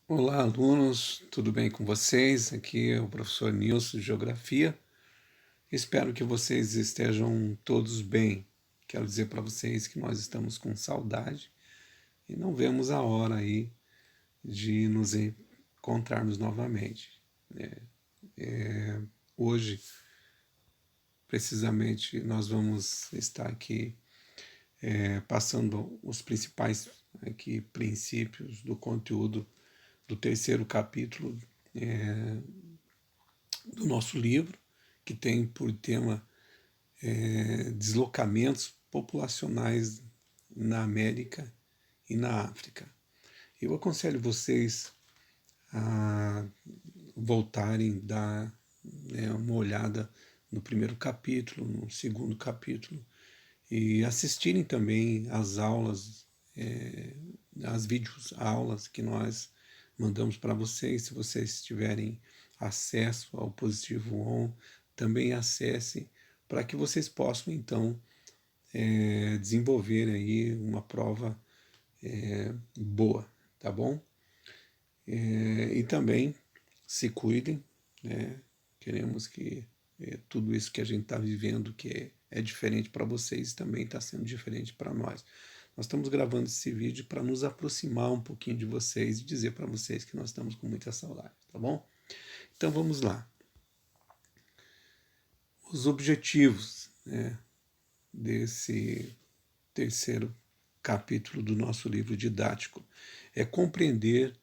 Olá, alunos, tudo bem com vocês? Aqui é o professor Nilson de Geografia. Espero que vocês estejam todos bem. Quero dizer para vocês que nós estamos com saudade e não vemos a hora aí de nos encontrarmos novamente. Hoje, precisamente, nós vamos estar aqui passando os principais aqui princípios do conteúdo do terceiro capítulo do nosso livro, que tem por tema deslocamentos populacionais na América e na África. Eu aconselho vocês a voltarem, dar uma olhada no primeiro capítulo, no segundo capítulo, e assistirem também às aulas, às vídeos aulas que nós mandamos para vocês. Se vocês tiverem acesso ao Positivo On, também acesse para que vocês possam então desenvolver aí uma prova boa, tá bom? E também se cuidem, né? Queremos que tudo isso que a gente está vivendo, que é diferente para vocês, também está sendo diferente para nós. Nós estamos gravando esse vídeo para nos aproximar um pouquinho de vocês e dizer para vocês que nós estamos com muita saudade, tá bom? Então vamos lá. Os objetivos, né, desse terceiro capítulo do nosso livro didático é compreender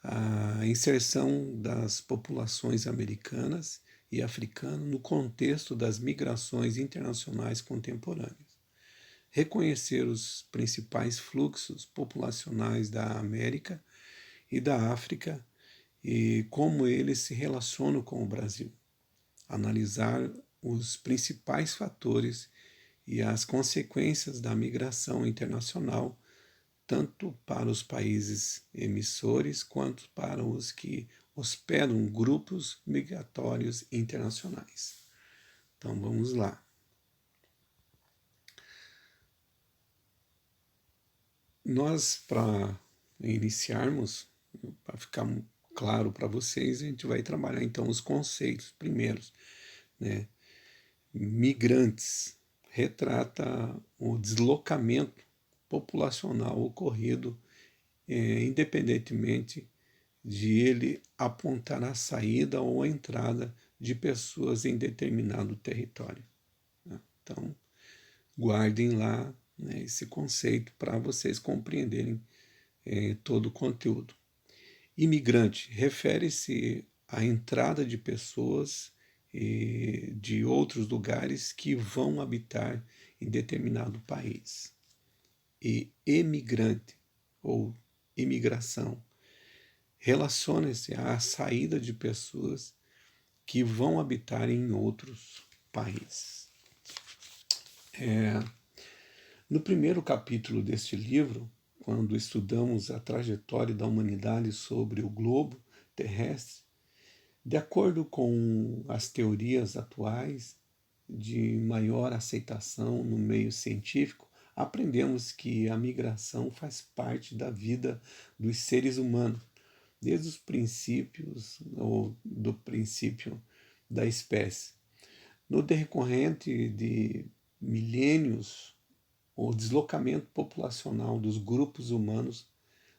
a inserção das populações americanas e africanas no contexto das migrações internacionais contemporâneas, reconhecer os principais fluxos populacionais da América e da África e como eles se relacionam com o Brasil, analisar os principais fatores e as consequências da migração internacional, tanto para os países emissores quanto para os que hospedam grupos migratórios internacionais. Então vamos lá. Nós, para iniciarmos, para ficar claro para vocês, a gente vai trabalhar então os conceitos primeiros, né? Migrantes retrata o deslocamento populacional ocorrido independentemente de ele apontar a saída ou a entrada de pessoas em determinado território, né? Então, guardem lá, né, esse conceito para vocês compreenderem todo o conteúdo. Imigrante refere-se à entrada de pessoas de outros lugares que vão habitar em determinado país. E emigrante, ou imigração, relaciona-se à saída de pessoas que vão habitar em outros países. No primeiro capítulo deste livro, quando estudamos a trajetória da humanidade sobre o globo terrestre, de acordo com as teorias atuais de maior aceitação no meio científico, aprendemos que a migração faz parte da vida dos seres humanos, desde os princípios, ou do princípio da espécie. No decorrente de milênios, o deslocamento populacional dos grupos humanos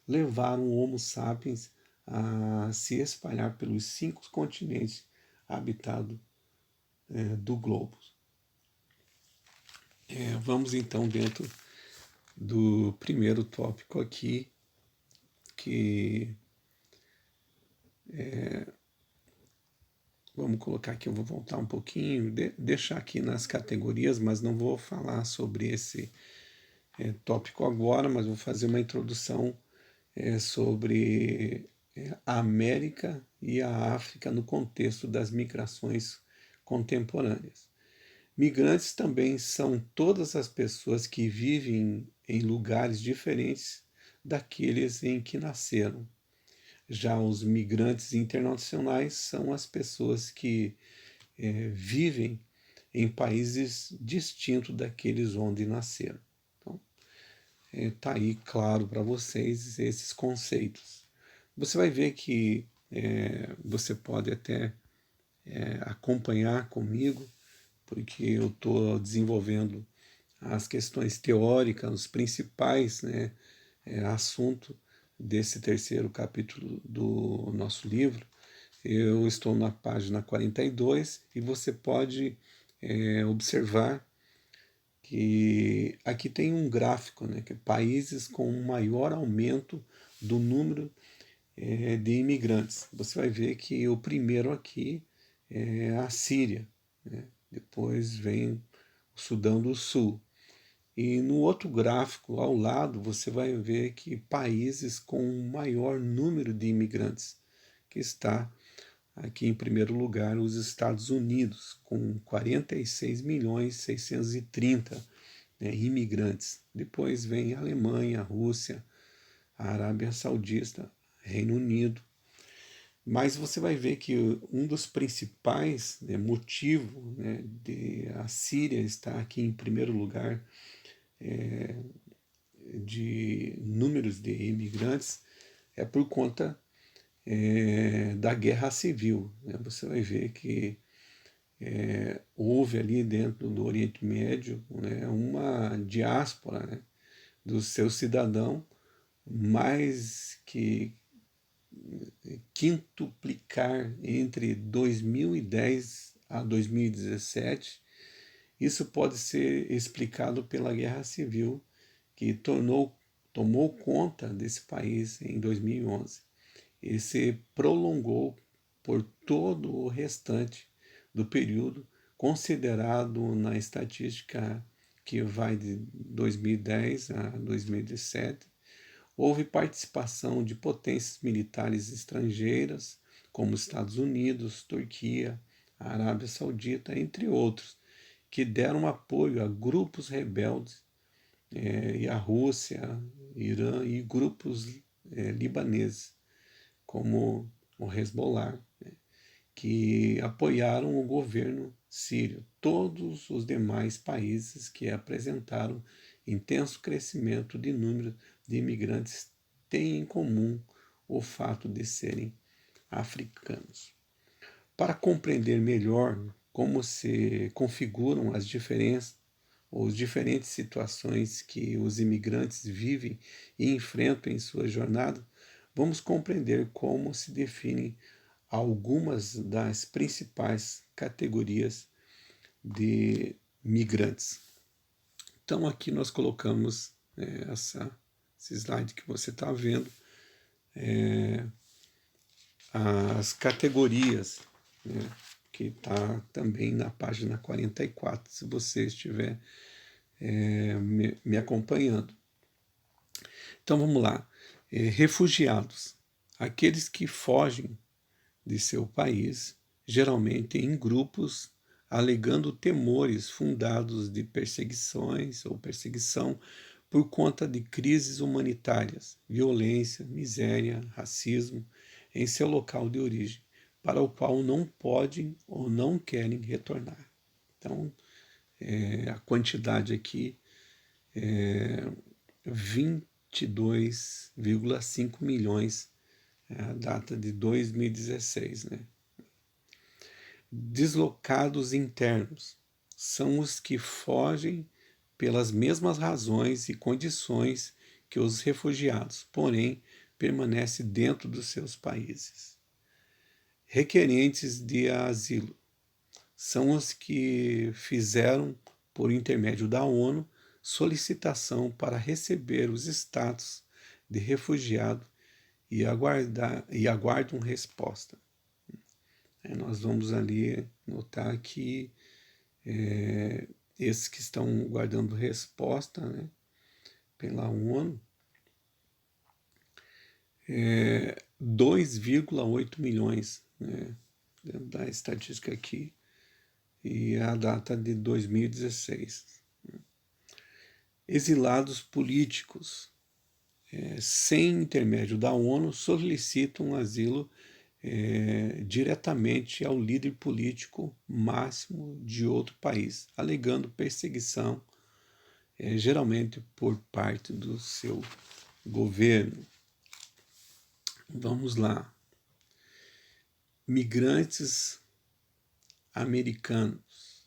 levaram o Homo sapiens a se espalhar pelos 5 continentes habitados do globo. Vamos então dentro do primeiro tópico aqui, que vamos colocar aqui, eu vou voltar um pouquinho, deixar aqui nas categorias, mas não vou falar sobre esse tópico agora, mas vou fazer uma introdução sobre a América e a África no contexto das migrações contemporâneas. Migrantes também são todas as pessoas que vivem em lugares diferentes daqueles em que nasceram. Já os migrantes internacionais são as pessoas que vivem em países distintos daqueles onde nasceram. Então, está aí claro para vocês esses conceitos. Você vai ver que você pode até acompanhar comigo, porque eu estou desenvolvendo as questões teóricas, os principais, né, assuntos desse terceiro capítulo do nosso livro. Eu estou na página 42 e você pode observar que aqui tem um gráfico, né, que é países com um maior aumento do número de imigrantes. Você vai ver que o primeiro aqui é a Síria, né? Depois vem o Sudão do Sul. E no outro gráfico ao lado você vai ver que países com o maior número de imigrantes, que está aqui em primeiro lugar os Estados Unidos, com 46.630.000, né, imigrantes. Depois vem a Alemanha, a Rússia, a Arábia Saudita, Reino Unido. Mas você vai ver que um dos principais, né, motivos, né, de a Síria estar aqui em primeiro lugar de números de imigrantes é por conta da guerra civil, né? Você vai ver que houve ali dentro do Oriente Médio, né, uma diáspora, né, dos seus cidadãos mais que quintuplicar entre 2010 a 2017. Isso pode ser explicado pela Guerra Civil, que tomou conta desse país em 2011 e se prolongou por todo o restante do período, considerado na estatística que vai de 2010 a 2017. Houve participação de potências militares estrangeiras, como Estados Unidos, Turquia, a Arábia Saudita, entre outros, que deram apoio a grupos rebeldes, e a Rússia, Irã e grupos libaneses, como o Hezbollah, né, que apoiaram o governo sírio. Todos os demais países que apresentaram intenso crescimento de número de imigrantes têm em comum o fato de serem africanos. Para compreender melhor como se configuram as diferenças ou as diferentes situações que os imigrantes vivem e enfrentam em sua jornada, vamos compreender como se definem algumas das principais categorias de migrantes. Então aqui nós colocamos esse slide que você está vendo, as categorias, né, que está também na página 44, se você estiver me acompanhando. Então vamos lá. Refugiados, aqueles que fogem de seu país, geralmente em grupos, alegando temores fundados de perseguições ou perseguição por conta de crises humanitárias, violência, miséria, racismo em seu local de origem, para o qual não podem ou não querem retornar. Então, a quantidade aqui é 22,5 milhões, a data de 2016, né? Deslocados internos são os que fogem pelas mesmas razões e condições que os refugiados, porém permanecem dentro dos seus países. Requerentes de asilo são os que fizeram, por intermédio da ONU, solicitação para receber os status de refugiado e aguardam resposta. Nós vamos ali notar que esses que estão guardando resposta, né, pela ONU, 2,8 milhões, né, da estatística aqui, e a data de 2016. Exilados políticos, sem intermédio da ONU, solicitam asilo diretamente ao líder político máximo de outro país, alegando perseguição, geralmente por parte do seu governo. Vamos lá. Migrantes americanos.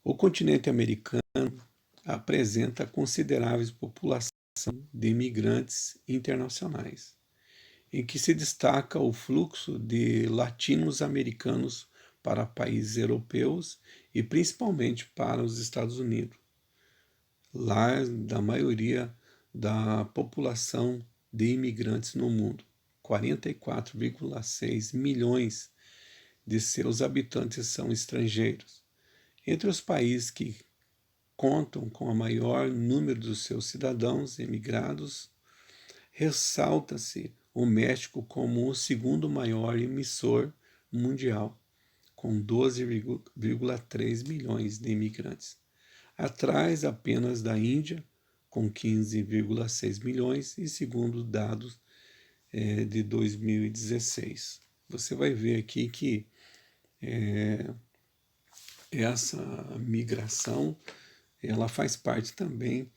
O continente americano apresenta consideráveis população de imigrantes internacionais, em que se destaca o fluxo de latinos-americanos para países europeus e principalmente para os Estados Unidos, lar da maioria da população de imigrantes no mundo. 44,6 milhões de seus habitantes são estrangeiros. Entre os países que contam com o maior número dos seus cidadãos imigrados, ressalta-se o México como o segundo maior emissor mundial, com 12,3 milhões de imigrantes, atrás apenas da Índia, com 15,6 milhões, e segundo dados de 2016. Você vai ver aqui que essa migração ela faz parte também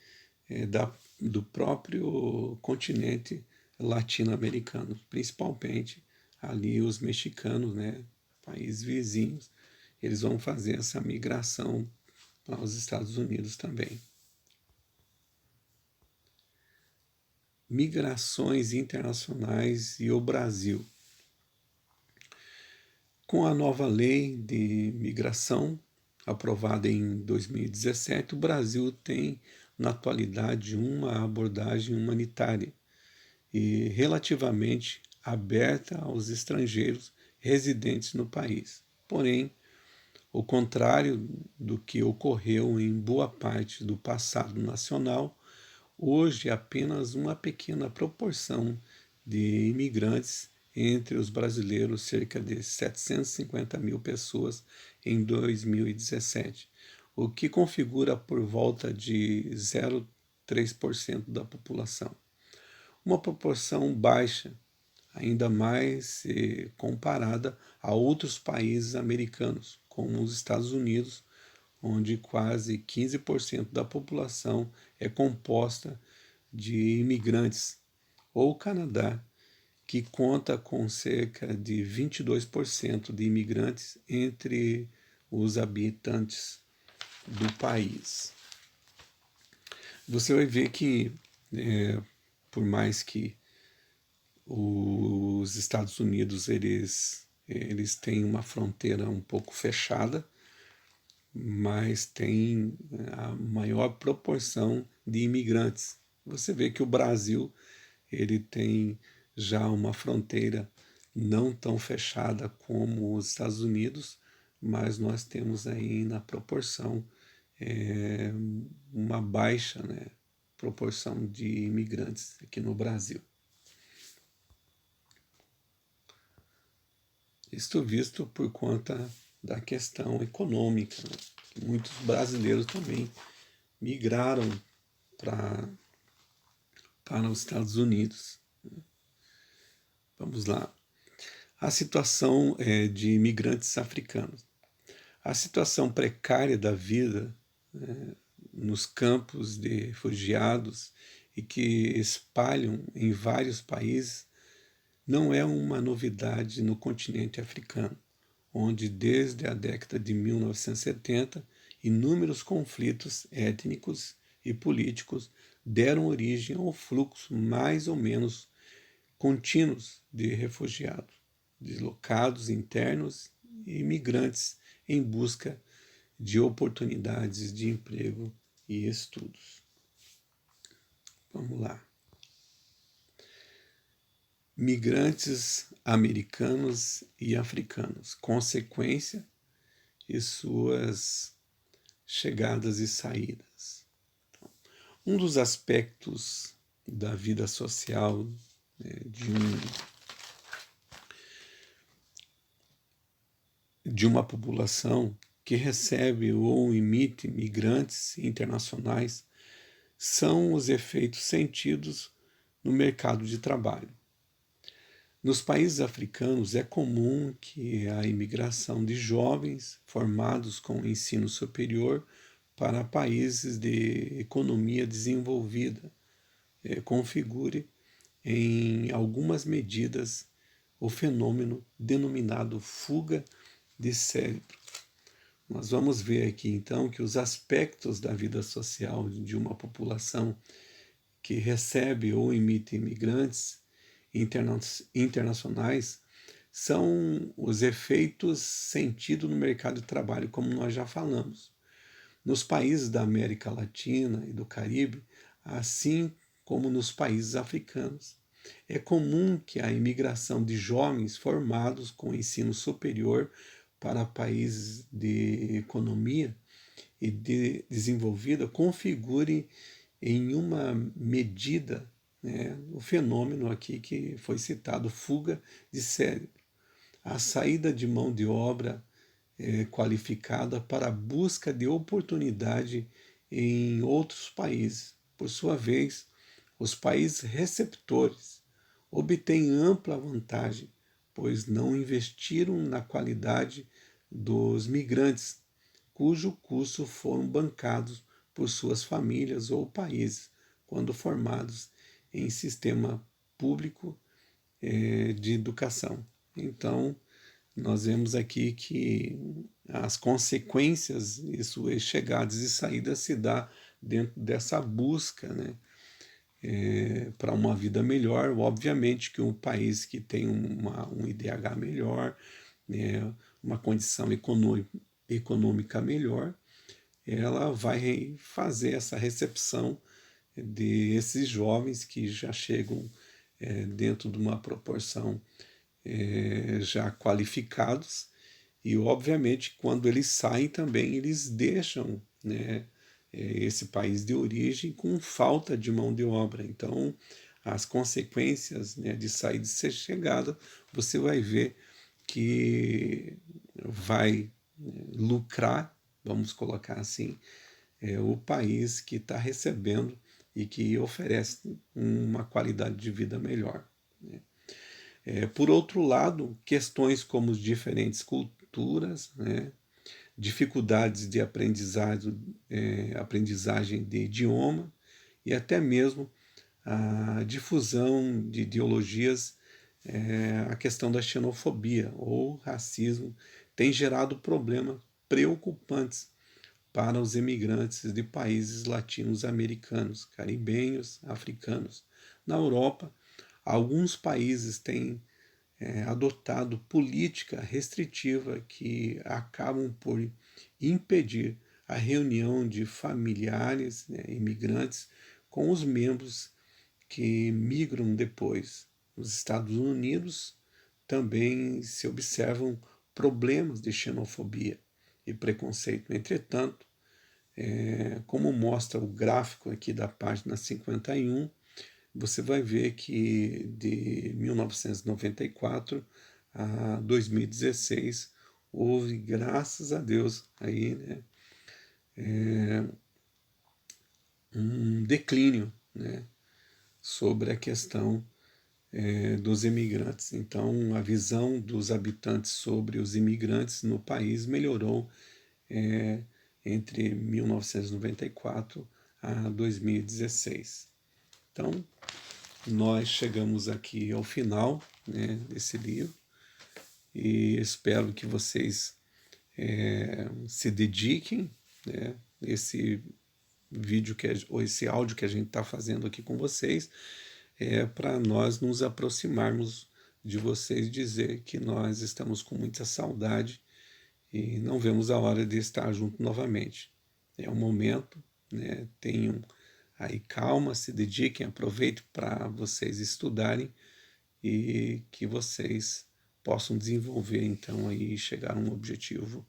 do próprio continente latino-americano, principalmente ali os mexicanos, né, países vizinhos, eles vão fazer essa migração aos Estados Unidos também. Migrações internacionais e o Brasil. Com a nova lei de migração, aprovada em 2017, o Brasil tem, na atualidade, uma abordagem humanitária e relativamente aberta aos estrangeiros residentes no país. Porém, o contrário do que ocorreu em boa parte do passado nacional, hoje apenas uma pequena proporção de imigrantes entre os brasileiros, cerca de 750 mil pessoas em 2017, o que configura por volta de 0,3% da população. Uma proporção baixa, ainda mais comparada a outros países americanos, como os Estados Unidos, onde quase 15% da população é composta de imigrantes, ou o Canadá, que conta com cerca de 22% de imigrantes entre os habitantes do país. Você vai ver que, por mais que os Estados Unidos eles têm uma fronteira um pouco fechada, mas tem a maior proporção de imigrantes. Você vê que o Brasil ele tem já uma fronteira não tão fechada como os Estados Unidos, mas nós temos aí na proporção uma baixa, né, proporção de imigrantes aqui no Brasil. Isto visto por conta da questão econômica, né? Muitos brasileiros também migraram para os Estados Unidos. Vamos lá. A situação de imigrantes africanos. A situação precária da vida nos campos de refugiados e que espalham em vários países não é uma novidade no continente africano, onde desde a década de 1970 inúmeros conflitos étnicos e políticos deram origem ao fluxo mais ou menos contínuos de refugiados, deslocados internos e imigrantes em busca de oportunidades de emprego e estudos. Vamos lá. Migrantes americanos e africanos, consequência e suas chegadas e saídas. Um dos aspectos da vida social de uma população que recebe ou emite migrantes internacionais são os efeitos sentidos no mercado de trabalho. Nos países africanos é comum que a imigração de jovens formados com ensino superior para países de economia desenvolvida configure em algumas medidas o fenômeno denominado fuga de cérebro. Nós vamos ver aqui então que os aspectos da vida social de uma população que recebe ou imita imigrantes internacionais são os efeitos sentidos no mercado de trabalho, como nós já falamos. Nos países da América Latina e do Caribe, assim como nos países africanos, é comum que a imigração de jovens formados com ensino superior para países de economia e desenvolvida configure em uma medida, né, o fenômeno aqui que foi citado, fuga de cérebro, a saída de mão de obra qualificada para a busca de oportunidade em outros países. Por sua vez, os países receptores obtêm ampla vantagem, pois não investiram na qualidade dos migrantes, cujo custo foram bancados por suas famílias ou países, quando formados em sistema público de educação. Então, nós vemos aqui que as consequências, isso, chegadas e saídas, se dá dentro dessa busca, né, para uma vida melhor. Obviamente que um país que tem um IDH melhor, né, uma condição econômica melhor, ela vai fazer essa recepção desses jovens que já chegam dentro de uma proporção já qualificados, e obviamente quando eles saem também eles deixam, né, esse país de origem com falta de mão de obra. Então as consequências, né, de sair de ser chegada, você vai ver que vai lucrar, vamos colocar assim, o país que está recebendo e que oferece uma qualidade de vida melhor, né? Por outro lado, questões como as diferentes culturas, né, dificuldades de aprendizagem de idioma e até mesmo a difusão de ideologias, a questão da xenofobia ou racismo tem gerado problemas preocupantes para os imigrantes de países latino-americanos, caribenhos, africanos. Na Europa, alguns países têm adotado política restritiva que acabam por impedir a reunião de familiares, né, imigrantes com os membros que migram depois. Nos Estados Unidos também se observam problemas de xenofobia e preconceito. Entretanto, como mostra o gráfico aqui da página 51, você vai ver que de 1994 a 2016 houve, graças a Deus, aí, né, um declínio, né, sobre a questão dos imigrantes. Então, a visão dos habitantes sobre os imigrantes no país melhorou entre 1994 a 2016. Então, nós chegamos aqui ao final, né, desse livro, e espero que vocês se dediquem, né, esse vídeo ou esse áudio que a gente está fazendo aqui com vocês, para nós nos aproximarmos de vocês, dizer que nós estamos com muita saudade e não vemos a hora de estar junto novamente. É um momento, né? Tenham aí calma, se dediquem, aproveitem para vocês estudarem e que vocês possam desenvolver então aí, chegar a um objetivo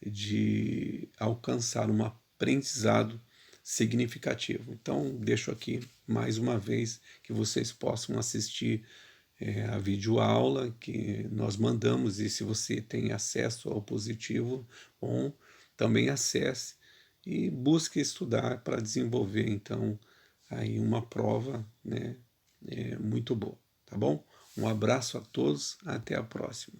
de alcançar um aprendizado significativo. Então, deixo aqui mais uma vez que vocês possam assistir a videoaula que nós mandamos, e se você tem acesso ao positivo, bom, também acesse e busque estudar para desenvolver então aí uma prova, né, muito boa, tá bom? Um abraço a todos, até a próxima.